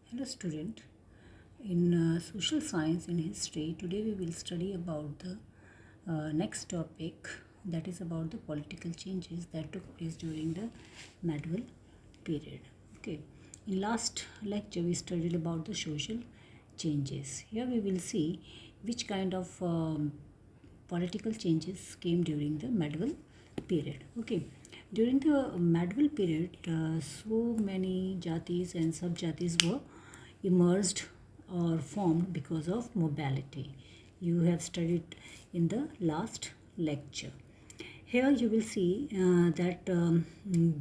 Hello student, in social science in history today we will study about the next topic, that is about the political changes that took place during the medieval period. Okay, in last lecture we studied about the social changes. Here we will see which kind of political changes came during the medieval period. Okay, during the medieval period, so many jatis and subjatis were emerged or formed because of mobility. You have studied in the last lecture. Here you will see that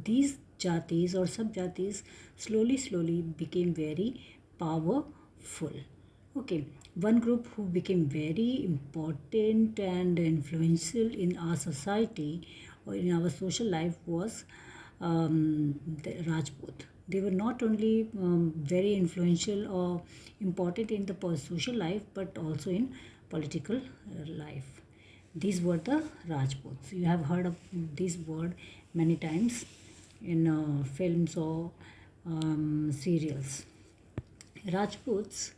these jatis or subjatis slowly became very powerful. Okay, one group who became very important and influential in our society or in our social life was the Rajput. They were not only very influential or important in the social life but also in political life. These were the Rajputs. You have heard of this word many times in films or serials. Rajputs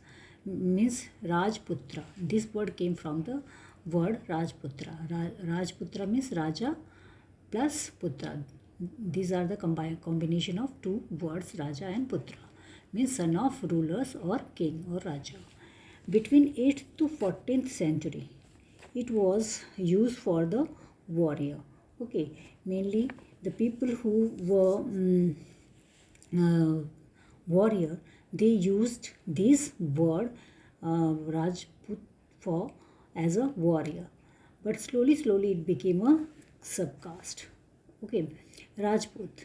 means Rajputra. This word came from the word Rajputra. Rajputra means Raja plus Putra. These are the combination of two words, Raja and Putra. Means son of rulers or king or Raja. Between 8th to 14th century, it was used for the warrior. Okay, mainly the people who were warrior, they used this word Rajput for as a warrior, but slowly it became a subcaste. Okay, Rajput.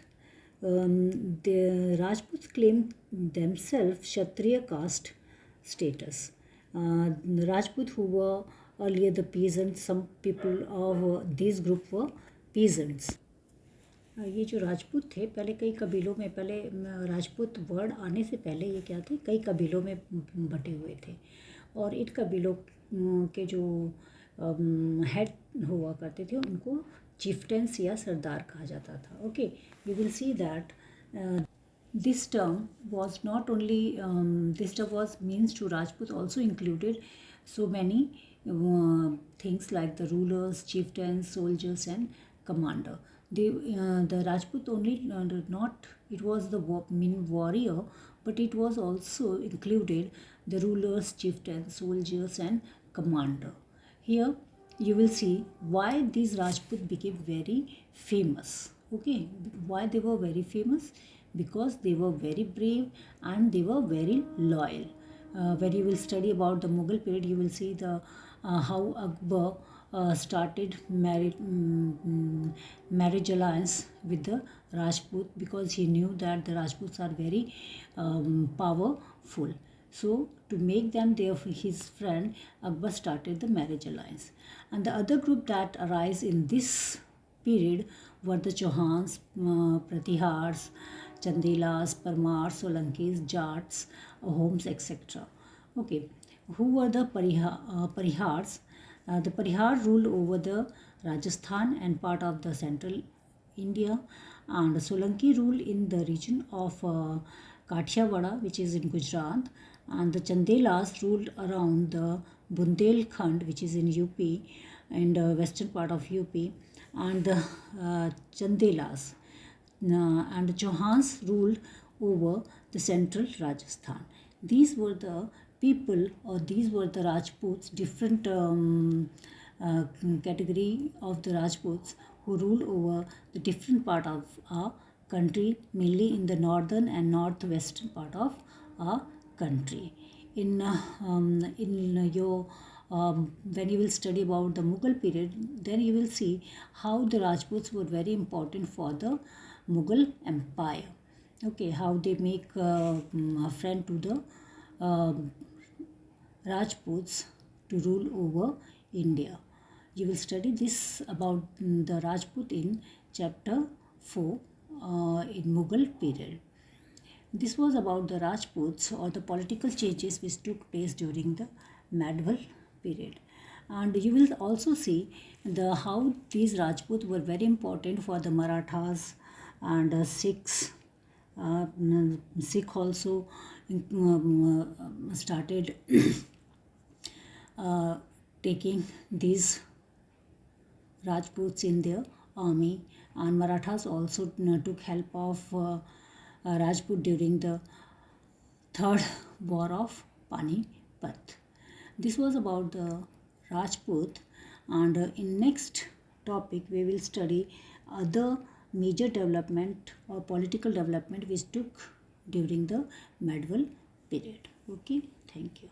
The Rajputs claimed themselves Kshatriya caste status. The Rajput who were earlier the peasants, some people of this group were peasants. ये जो राजपूत थे पहले कई कबीलों में, पहले Rajput word आने से पहले ये क्या थे, कई कबीलों में बटे हुए थे और इन कबीलों के जो हेड हुआ करते थे उनको चिफ्टेंस या सरदार कहा जाता था. Okay, you will see that this term was not only this term was means to Rajput also included so many things like the rulers, chieftains, soldiers, and commander. The Rajput only not it was the mean warrior, but it was also included the rulers, chieftains, soldiers, and commander. Here you will see why these Rajput became very famous. Okay, why they were very famous? Because they were very brave and they were very loyal. When you will study about the Mughal period, you will see the how Akbar started marriage alliance with the Rajput because he knew that the Rajputs are very powerful. So to make them his friend, Akbar started the marriage alliance. And the other group that arise in this period were the Chauhans, Pratihars, Chandelas, Parmars, Solankis, Jats, Ahoms, etc. Okay, who were the Parihars? The Parihar ruled over the Rajasthan and part of the central India, and Solanki ruled in the region of Kathiawada, which is in Gujarat, and the Chandelas ruled around the Bundelkhand, which is in UP and western part of UP, and the Chandelas and the Chauhans ruled over the central Rajasthan. These were the people, or these were the Rajputs, different category of the Rajputs who ruled over the different part of our country, mainly in the northern and northwestern part of our country. In your when you will study about the Mughal period, then you will see how the Rajputs were very important for the Mughal Empire. Okay, how they make a friend to the Rajputs to rule over India. You will study this about the Rajput in chapter 4 in Mughal period. This was about the Rajputs or the political changes which took place during the medieval period. And you will also see how these Rajputs were very important for the Marathas and Sikhs. Sikh also started taking these Rajputs in their army, and Marathas also took help of Rajput during the third war of Panipat. This was about the Rajput, and in next topic we will study other major development or political development which took during the medieval period. Okay, thank you.